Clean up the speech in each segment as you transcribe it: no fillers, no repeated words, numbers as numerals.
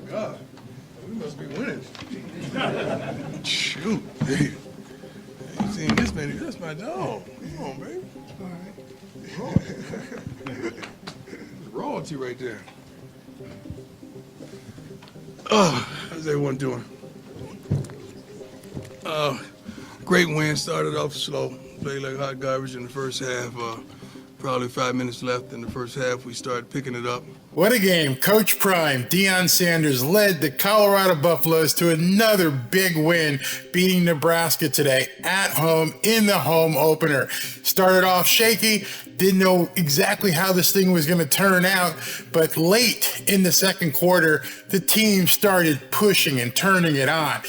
God. We must be winning. Shoot. Hey. I ain't seen this many. That's my dog. Come on, baby. All right. Royalty right there. How's everyone doing? Great win. Started off slow. Played like hot garbage in the first half. Probably 5 minutes left in the first half. We started picking it up. What a game. Coach Prime, Deion Sanders, led the Colorado Buffaloes to another big win, beating Nebraska today at home in the home opener. Started off shaky, didn't know exactly how this thing was going to turn out, but late in the second quarter, the team started pushing and turning it on.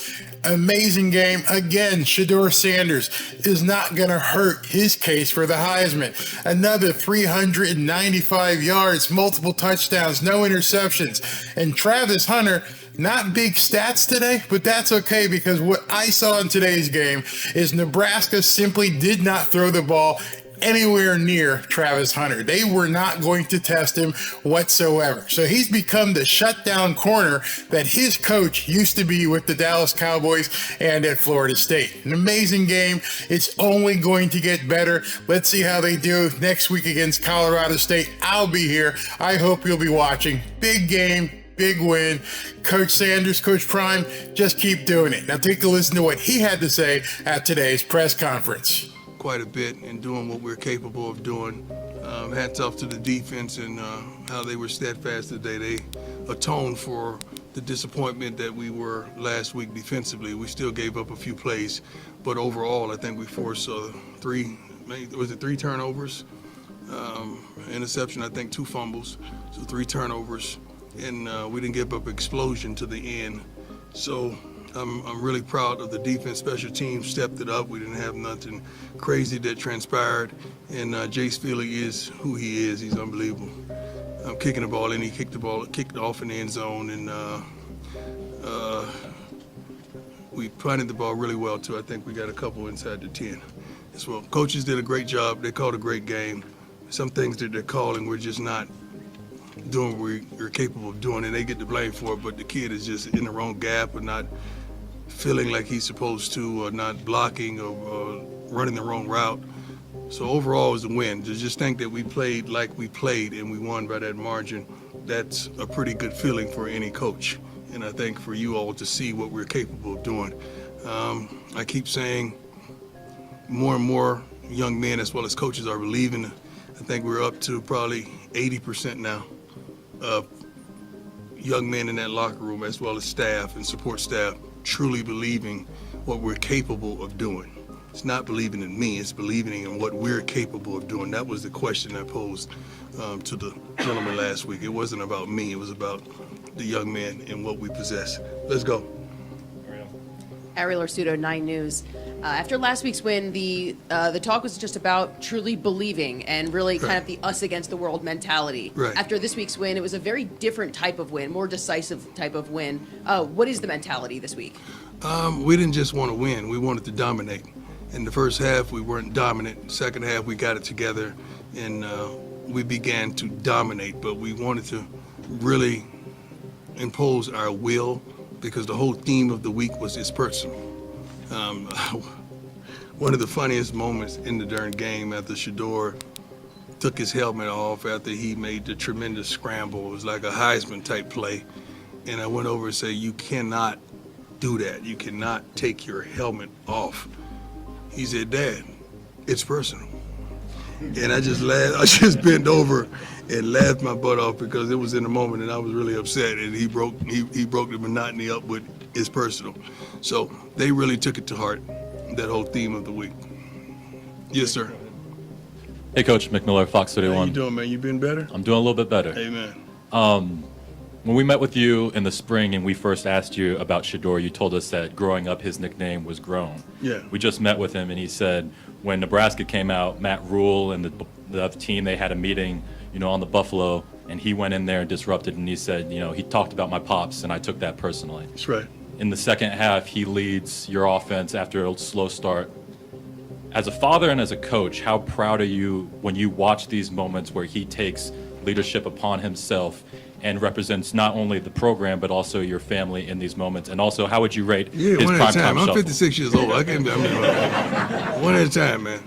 Amazing game. Again, Shedeur Sanders is not going to hurt his case for the Heisman. Another 395 yards, multiple touchdowns, no interceptions. And Travis Hunter, not big stats today, but that's okay because what I saw in today's game is Nebraska simply did not throw the ball anywhere near Travis Hunter. They were not going to test him whatsoever. So he's become the shutdown corner that his coach used to be with the Dallas Cowboys and at Florida State. An amazing game. It's only going to get better. Let's see how they do next week against Colorado State. I'll be here. I hope you'll be watching. Big game. Big win. Coach Sanders, Coach Prime, just keep doing it. Now take a listen to what he had to say at today's press conference. Quite a bit in doing what we're capable of doing. Hats off to the defense and how they were steadfast today. They atoned for the disappointment that we were last week defensively. We still gave up a few plays, but overall I think we forced three turnovers, interception, I think 2 fumbles, so 3 turnovers, and we didn't give up explosion to the end. So I'm really proud of the defense. Special teams stepped it up. We didn't have nothing crazy that transpired. And Jace Feely is who he is. He's unbelievable. I'm kicking the ball in. He kicked it off in the end zone. And we punted the ball really well, too. I think we got a couple inside the 10 as well. Coaches did a great job. They called a great game. Some things that they're calling, we're just not doing what we're capable of doing, and they get the blame for it. But the kid is just in the wrong gap or not feeling like he's supposed to, or not blocking, or running the wrong route. So overall, it was a win. To just think that we played like we played and we won by that margin, that's a pretty good feeling for any coach. And I think for you all to see what we're capable of doing. I keep saying more and more young men as well as coaches are believing. I think we're up to probably 80% now of young men in that locker room as well as staff and support staff truly believing what we're capable of doing. It's not believing in me, it's believing in what we're capable of doing. That was the question I posed to the gentleman last week. It wasn't about me, it was about the young men and what we possess. Let's go. Ariel Arsuto, 9 News. After last week's win, the talk was just about truly believing and really kind of the us against the world mentality. Right. After this week's win, it was a very different type of win, more decisive type of win. What is the mentality this week? We didn't just want to win, we wanted to dominate. In the first half, we weren't dominant. Second half, we got it together and we began to dominate, but we wanted to really impose our will because the whole theme of the week was it's personal. One of the funniest moments in the darn game after Shedeur took his helmet off after he made the tremendous scramble. It was like a Heisman type play. And I went over and said, you cannot do that. You cannot take your helmet off. He said, Dad, it's personal. And I just laughed. I just bent over and laughed my butt off because it was in the moment and I was really upset. And he broke the monotony up with it's personal. So they really took it to heart, that whole theme of the week. Yes, sir. Hey, Coach McMillan, Fox 31. How you doing, man? You been better? I'm doing a little bit better. Amen. When we met with you in the spring and we first asked you about Shedeur, you told us that growing up his nickname was Grown. Yeah. We just met with him and he said when Nebraska came out, Matt Rule and the team, they had a meeting, on the Buffalo, and he went in there and disrupted, and he said, he talked about my pops and I took that personally. That's right. In the second half, he leads your offense after a slow start. As a father and as a coach, how proud are you when you watch these moments where he takes leadership upon himself and represents not only the program but also your family in these moments? And also, how would you rate Yeah, his one at a time. primetime I'm shuffle? 56 years old. I can't. One at a time, man.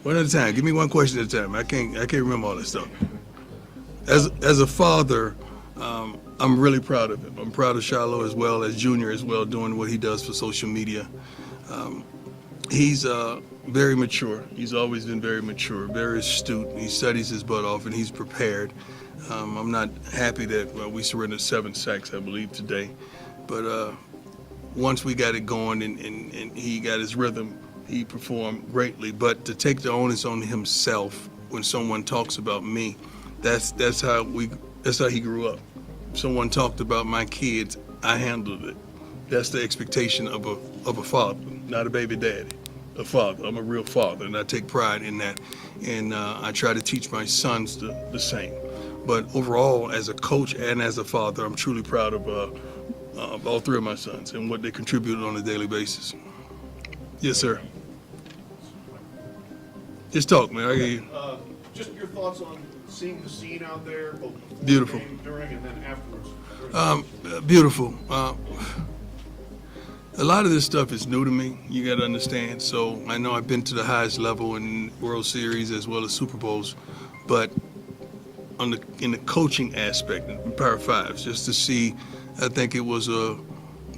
One at a time. Give me one question at a time. I can't remember all this stuff. As a father, I'm really proud of him. I'm proud of Shiloh as well, as Junior as well, doing what he does for social media. He's very mature. He's always been very mature, very astute. He studies his butt off, and he's prepared. I'm not happy that we surrendered 7 sacks, I believe, today. But once we got it going and he got his rhythm, he performed greatly. But to take the onus on himself when someone talks about me, that's how he grew up. If someone talked about my kids, I handled it. That's the expectation of a father, not a baby daddy. A father. I'm a real father, and I take pride in that. And I try to teach my sons the same. But overall, as a coach and as a father, I'm truly proud of all 3 of my sons and what they contributed on a daily basis. Yes, sir. Just talk, man. I hear you. Just your thoughts on seeing the scene out there, both before the Beautiful. game, during, and then afterwards. Beautiful. A lot of this stuff is new to me. You got to understand. So I know I've been to the highest level in World Series as well as Super Bowls, but in the coaching aspect, in Power Fives, just to see, I think it was a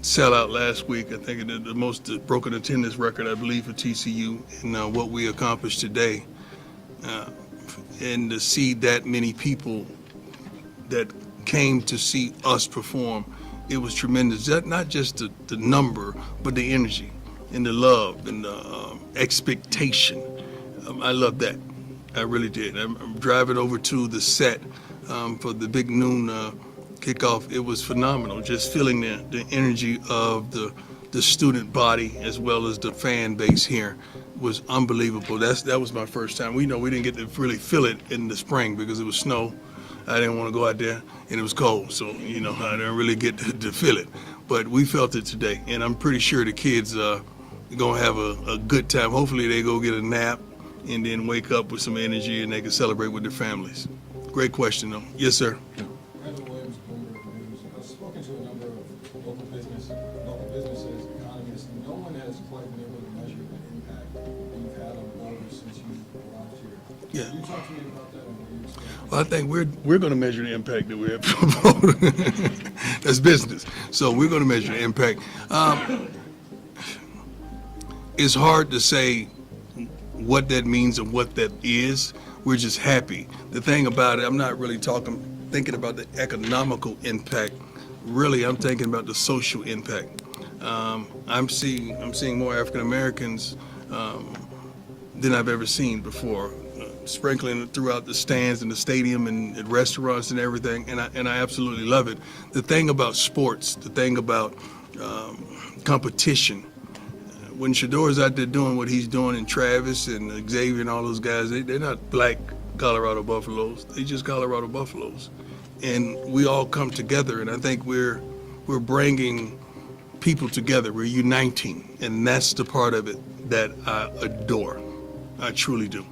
sellout last week. I think the most broken attendance record, I believe, for TCU, and what we accomplished today, and to see that many people that came to see us perform, it was tremendous. Not just the number, but the energy and the love and the expectation. I love that. I really did. I'm driving over to the set for the big noon kickoff. It was phenomenal. Just feeling the energy of the student body as well as the fan base here was unbelievable. That was my first time. We didn't get to really feel it in the spring because it was snow. I didn't want to go out there, and it was cold, so I didn't really get to feel it. But we felt it today, and I'm pretty sure the kids are gonna have a good time. Hopefully, they go get a nap and then wake up with some energy, and they can celebrate with their families. Great question, though. Yes, sir. Randall Williams, Boulder News. I've spoken to a number of local businesses, economists. No one has quite been able to measure the impact that you've had on Boulder since you arrived here. Yeah. Can you talk to me about that and what you expect? Well, I think we're going to measure the impact that we have for Boulder. That's business. So we're going to measure the impact. It's hard to say what that means and what that is. We're just happy. The thing about it, I'm not really thinking about the economical impact. Really, I'm thinking about the social impact. I'm seeing more African Americans than I've ever seen before, sprinkling throughout the stands and the stadium and at restaurants and everything, and I absolutely love it. The thing about sports, the thing about competition, when Shador's out there doing what he's doing, and Travis and Xavier and all those guys, they're not black Colorado Buffaloes. They just Colorado Buffaloes, and we all come together. And I think we're bringing people together. We're uniting, and that's the part of it that I adore. I truly do.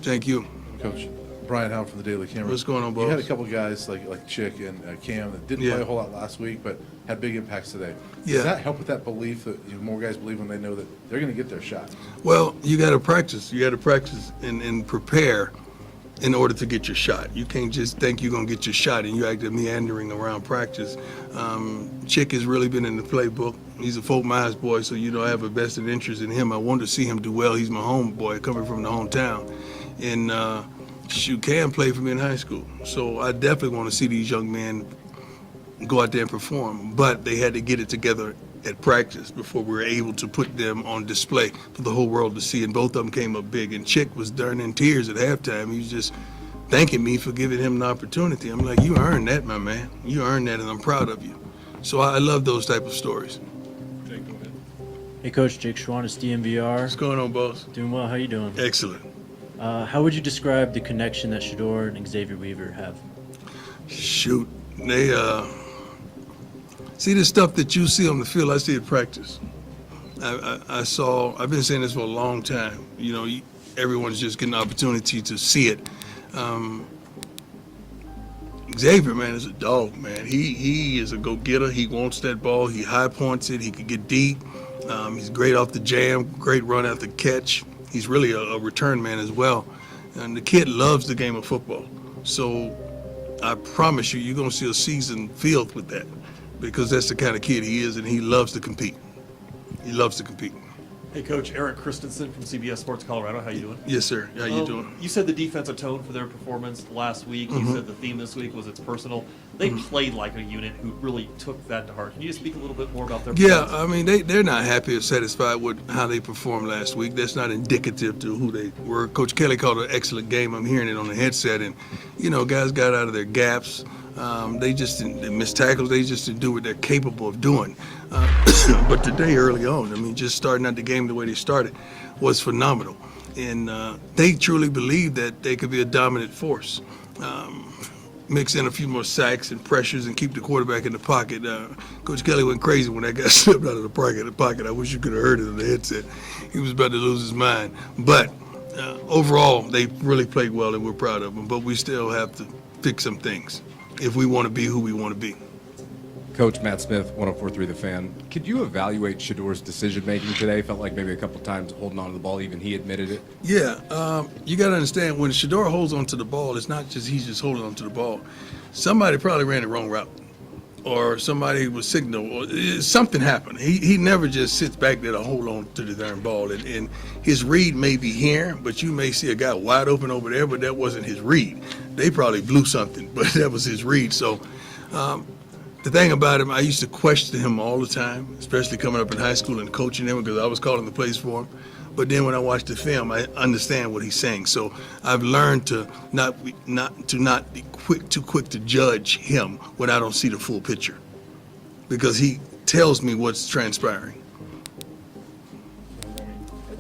Thank you. Coach, Brian Howard from the Daily Camera. What's going on, boss? You had a couple guys like Chick and Cam that didn't Yeah. play a whole lot last week, but had big impacts today. Yeah. Does that help with that belief that more guys believe when they know that they're going to get their shot? Well, you got to practice. You got to practice and prepare in order to get your shot. You can't just think you're going to get your shot and you act meandering around practice. Chick has really been in the playbook. He's a Fort Myers boy, so I have a vested interest in him. I want to see him do well. He's my homeboy coming from the hometown. And Cam played for me in high school. So I definitely want to see these young men go out there and perform. But they had to get it together at practice before we were able to put them on display for the whole world to see. And both of them came up big. And Chick was darn in tears at halftime. He was just thanking me for giving him an opportunity. I'm like, you earned that, my man. You earned that, and I'm proud of you. So I love those type of stories. Hey, Coach, Jake Schwannis, DMVR. What's going on, boss? Doing well. How you doing? Excellent. How would you describe the connection that Shador and Xavier Weaver have? Shoot, they see the stuff that you see on the field. I see at practice. I've been saying this for a long time. Everyone's just getting an opportunity to see it. Xavier, man, is a dog, man. He is a go-getter. He wants that ball. He high points it. He can get deep. He's great off the jam, great run after catch. He's really a return man as well. And the kid loves the game of football. So I promise you're going to see a season filled with that because that's the kind of kid he is, and he loves to compete. He loves to compete. Hey, Coach, Eric Christensen from CBS Sports Colorado. How you doing? Yes, sir. How you doing? You said the defensive tone for their performance last week. You said the theme this week was it's personal. They played like a unit who really took that to heart. Can you just speak a little bit more about their Yeah, performance? I mean, they're not happy or satisfied with how they performed last week. That's not indicative to who they were. Coach Kelly called it an excellent game. I'm hearing it on the headset. And, guys got out of their gaps. They just didn't miss tackles. They just didn't do what they're capable of doing. But today, early on, I mean, just starting out the game the way they started was phenomenal. And they truly believe that they could be a dominant force. Mix in a few more sacks and pressures and keep the quarterback in the pocket. Coach Kelly went crazy when that guy slipped out of the pocket. I wish you could have heard it on the headset. He was about to lose his mind. But overall, they really played well, and we're proud of them. But we still have to fix some things if we want to be who we want to be. Coach Matt Smith, 104.3 The Fan. Could you evaluate Shador's decision-making today? Felt like maybe a couple times holding on to the ball, even he admitted it. Yeah, you got to understand, when Shador holds onto the ball, it's not just he's just holding onto the ball. Somebody probably ran the wrong route, or somebody was signal, or something happened. He never just sits back there to hold on to the darn ball. And his read may be here, but you may see a guy wide open over there, but that wasn't his read. They probably blew something, but that was his read. So the thing about him, I used to question him all the time, especially coming up in high school and coaching him because I was calling the plays for him. But then when I watch the film, I understand what he's saying. So I've learned to not be too quick to judge him when I don't see the full picture, because he tells me what's transpiring.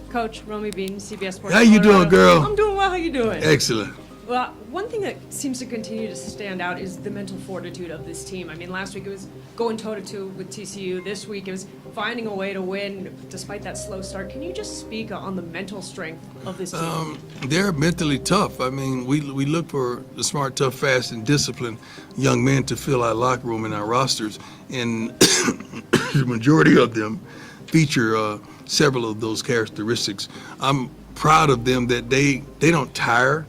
Coach Romy Bean, CBS Sports. How you doing, Colorado. girl? I'm doing well. How you doing? Excellent. Well, one thing that seems to continue to stand out is the mental fortitude of this team. I mean, last week it was going toe-to-toe with TCU. This week it was finding a way to win despite that slow start. Can you just speak on the mental strength of this team? They're mentally tough. I mean, we look for the smart, tough, fast, and disciplined young men to fill our locker room and our rosters, and the majority of them feature several of those characteristics. I'm proud of them that they don't tire.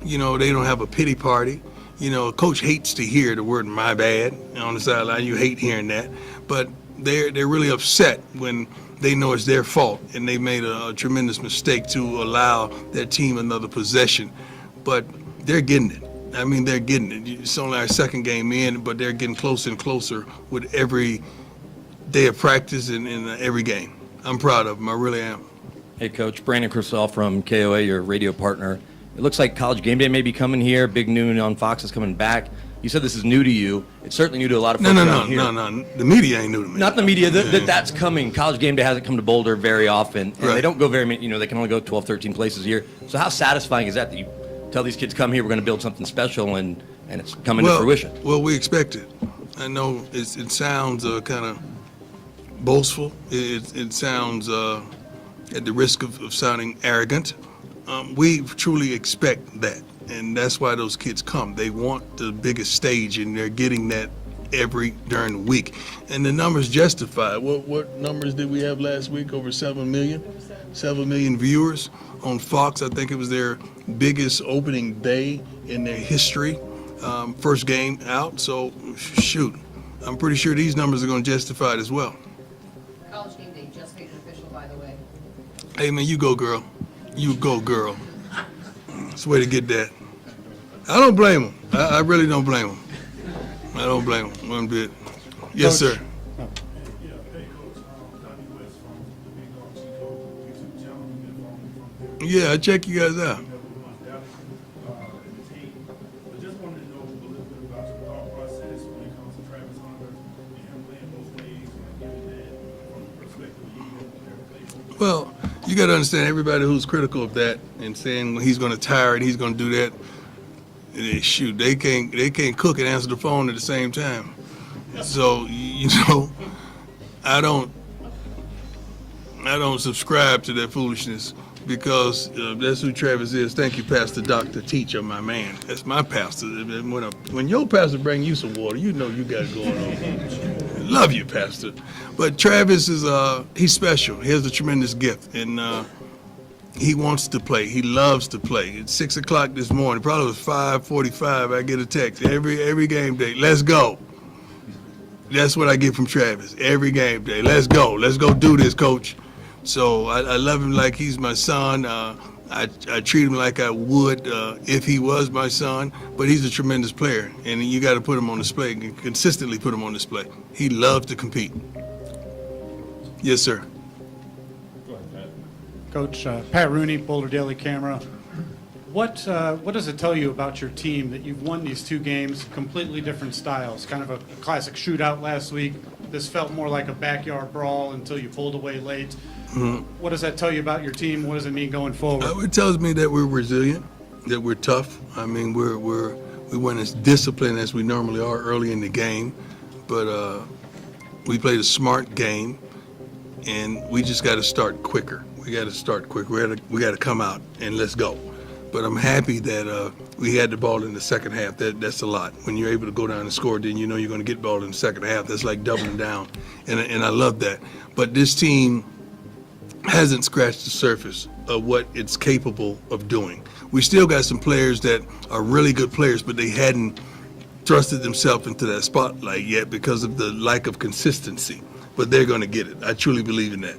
They don't have a pity party. A coach hates to hear the word "my bad" on the sideline. You hate hearing that, but they're really upset when they know it's their fault and they made a tremendous mistake to allow their team another possession. But they're getting it. I mean, they're getting it. It's only our second game in, but they're getting closer and closer with every day of practice and every game. I'm proud of them. I really am. Hey, Coach. Brandon Criswell from KOA, your radio partner. It looks like College Game Day may be coming here. Big Noon on Fox is coming back. You said this is new to you. It's certainly new to a lot of folks around here. No. The media ain't new to me. Not the media. That's coming. College Game Day hasn't come to Boulder very often. And Right. They don't go very many, they can only go 12, 13 places a year. So how satisfying is that you tell these kids, come here, we're going to build something special, and it's coming to fruition? Well, we expect it. I know it sounds kind of boastful. It sounds at the risk of sounding arrogant. We truly expect that, and that's why those kids come. They want the biggest stage, and they're getting that during the week. And the numbers justify. What numbers did we have last week? Over 7 million? 7 million viewers on Fox. I think it was their biggest opening day in their history. First game out, so shoot. I'm pretty sure these numbers are going to justify it as well. College Game Day just made it official, by the way. Hey, man, you go, girl. You go, girl. That's the way to get that. I don't blame them. I really don't blame them. I don't blame them one bit. Yes, sir. Yeah, hey, Coach, Donnie West from the Big Dog Chico YouTube channel. We've been following from there. Yeah, I check you guys out. But just wanted to know a little bit about your thought process when it comes to Travis Hunter and him playing both ways, given that from the perspective of you never played. Well, you got to understand, everybody who's critical of that and saying he's going to tire and he's going to do that, shoot, they can't cook and answer the phone at the same time. So I don't subscribe to that foolishness. because that's who Travis is. Thank you, Pastor Dr. Teacher, my man. That's my pastor. When your pastor bring you some water, you know you got it going on. Love you, Pastor. But Travis is he's special. He has a tremendous gift, and he wants to play. He loves to play. It's 6 o'clock this morning. Probably was 5:45. I get a text every game day. Let's go. That's what I get from Travis every game day. Let's go. Let's go do this, coach. So I love him like he's my son. I treat him like I would if he was my son. But he's a tremendous player, and you got to put him on display, consistently put him on display. He loves to compete. Yes, sir. Coach, Pat Rooney, Boulder Daily Camera. What does it tell you about your team that you've won these two games, completely different styles? Kind of a classic shootout last week. This felt more like a backyard brawl until you pulled away late. Mm-hmm. What does that tell you about your team? What does it mean going forward? It tells me that we're resilient, that we're tough. I mean, we weren't as disciplined as we normally are early in the game, but we played a smart game, and we just got to start quicker. We got to start quicker. We got to come out and let's go. But I'm happy that we had the ball in the second half. That's a lot. When you're able to go down and score, then you know you're going to get the ball in the second half. That's like doubling down, and I love that. But this team hasn't scratched the surface of what it's capable of doing. We still got some players that are really good players, but they hadn't thrusted themselves into that spotlight yet because of the lack of consistency. But they're going to get it. I truly believe in that.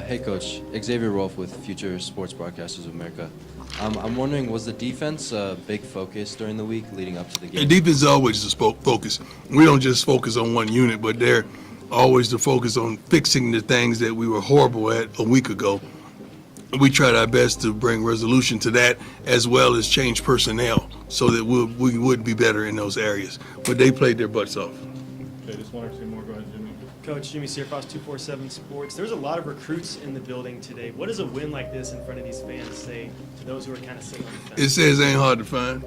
Hey, Coach. Xavier Rolfe with Future Sports Broadcasters of America. I'm wondering, was the defense a big focus during the week leading up to the game? The defense is always the focus. We don't just focus on one unit, but they're always the focus on fixing the things that we were horrible at a week ago. We tried our best to bring resolution to that, as well as change personnel so that we would be better in those areas. But they played their butts off. Okay, just one or two more. Go ahead, Jimmy. Coach Jimmy Searfoss, 247 Sports. There's a lot of recruits in the building today. What does a win like this in front of these fans say to those who are kind of sitting on the fence? It says ain't hard to find.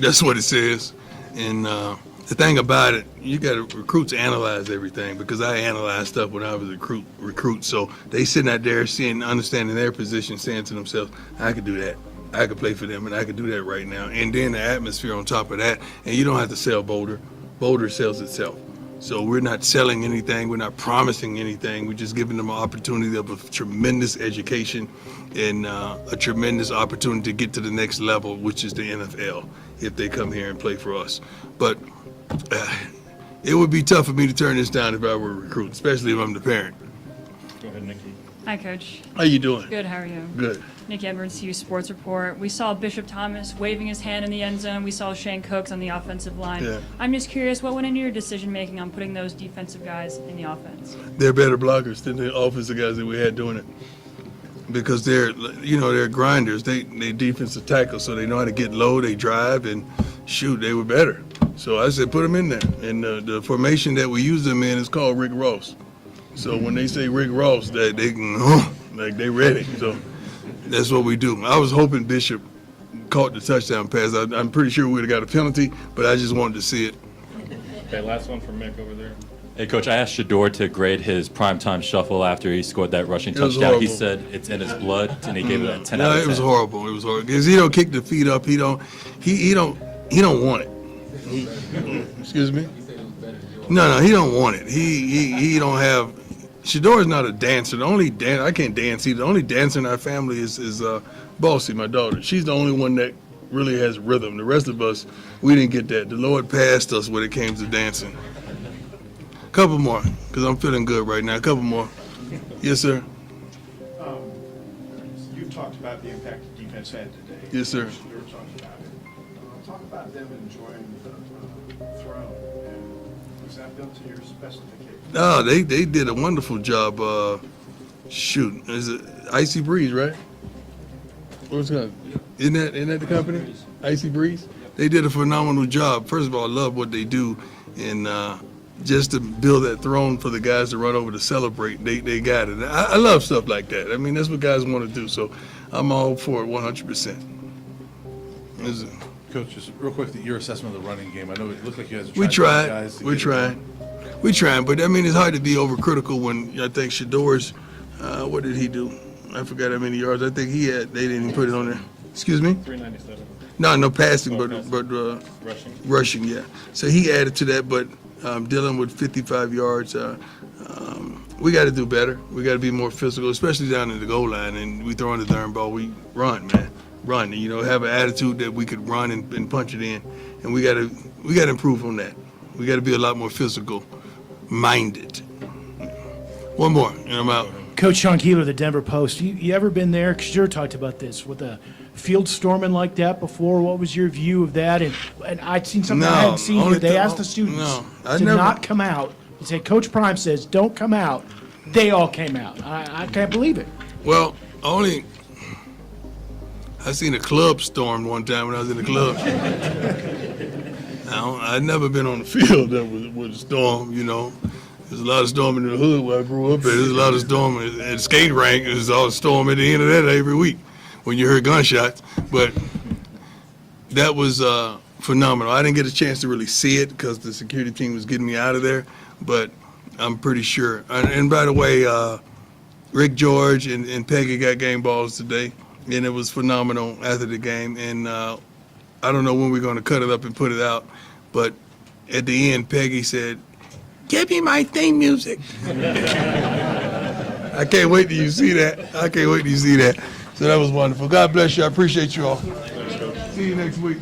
That's what it says. And the thing about it, you got to recruits analyze everything, because I analyzed stuff when I was a recruit. So they sitting out there understanding their position, saying to themselves, I could do that. I could play for them, and I could do that right now. And then the atmosphere on top of that, and you don't have to sell Boulder. Boulder sells itself. So we're not selling anything. We're not promising anything. We're just giving them an opportunity of a tremendous education and a tremendous opportunity to get to the next level, which is the NFL, if they come here and play for us. But it would be tough for me to turn this down if I were a recruit, especially if I'm the parent. Go ahead, Nikki. Hi, Coach. How you doing? Good, how are you? Good. Nikki Edwards, CU Sports Report. We saw Bishop Thomas waving his hand in the end zone. We saw Shane Cooks on the offensive line. Yeah. I'm just curious, what went into your decision-making on putting those defensive guys in the offense? They're better blockers than the offensive guys that we had doing it, because they're grinders. They defensive tackle, so they know how to get low. They drive and shoot. They were better. So I said, put them in there. And the formation that we use them in is called Rick Ross. So when they say Rick Ross, they can, like they ready. So that's what we do. I was hoping Bishop caught the touchdown pass. I'm pretty sure we would have got a penalty, but I just wanted to see it. Okay, last one from Mick over there. Hey, Coach, I asked Shador to grade his primetime shuffle after he scored that rushing It was touchdown. He horrible. said it's in his blood, and he gave it a 10 No, out of 10. it was horrible. It was horrible because he don't kick the feet up. He don't want it. Excuse me? No, he don't want it. He don't have. Shador's not a dancer. The only I can't dance either. The only dancer in our family is Bossy, my daughter. She's the only one that really has rhythm. The rest of us, we didn't get that. The Lord passed us when it came to dancing. Couple more, because I'm feeling good right now. Couple more. Yes, sir. You've talked about the impact the defense had today. Yes, sir. You were talking about it. Talk about them enjoying the throne. And was that built to your specifications? No, they did a wonderful job. Shoot, is it Icy Breeze, right? What's it? Isn't that the company? Icy Breeze. They did a phenomenal job. First of all, I love what they do, and just to build that throne for the guys to run over to celebrate, they got it. I love stuff like that. I mean, that's what guys want to do. So I'm all for it 100%. Coach, just real quick, your assessment of the running game. I know it looked like you guys We tried. guys to We're get it trying. We're trying, but I mean, it's hard to be overcritical when I think Shador's What did he do? I forgot how many yards. I think they didn't even put it on there. Excuse me? 397. No passing, but Rushing. rushing, yeah. So he added to that, but Dylan with 55 yards. We got to do better. We got to be more physical, especially down in the goal line. And we throw in the darn ball. We run, man, run. You know, have an attitude that we could run and punch it in. And we got to improve on that. We got to be a lot more physical minded. One more, and I'm out. Coach Sean Keeler of the Denver Post, you ever been there? Because you talked about this with a field storming like that before. What was your view of that? And I'd seen something I hadn't seen here. They asked the students to not come out. They say, Coach Prime says, don't come out. They all came out. I can't believe it. Well, I seen a club storm one time when I was in the club. I'd never been on the field that was a storm, you know. There's a lot of storming in the hood where I grew up at. There's a lot of storming at the skate rink. There's all storm at the end of that every week when you heard gunshots. But that was phenomenal. I didn't get a chance to really see it because the security team was getting me out of there, but I'm pretty sure. And by the way, Rick George and Peggy got game balls today, and it was phenomenal after the game. And I don't know when we're going to cut it up and put it out, but at the end, Peggy said, "Give me my theme music." I can't wait till you see that. I can't wait till you see that. So that was wonderful. God bless you. I appreciate you all. See you next week.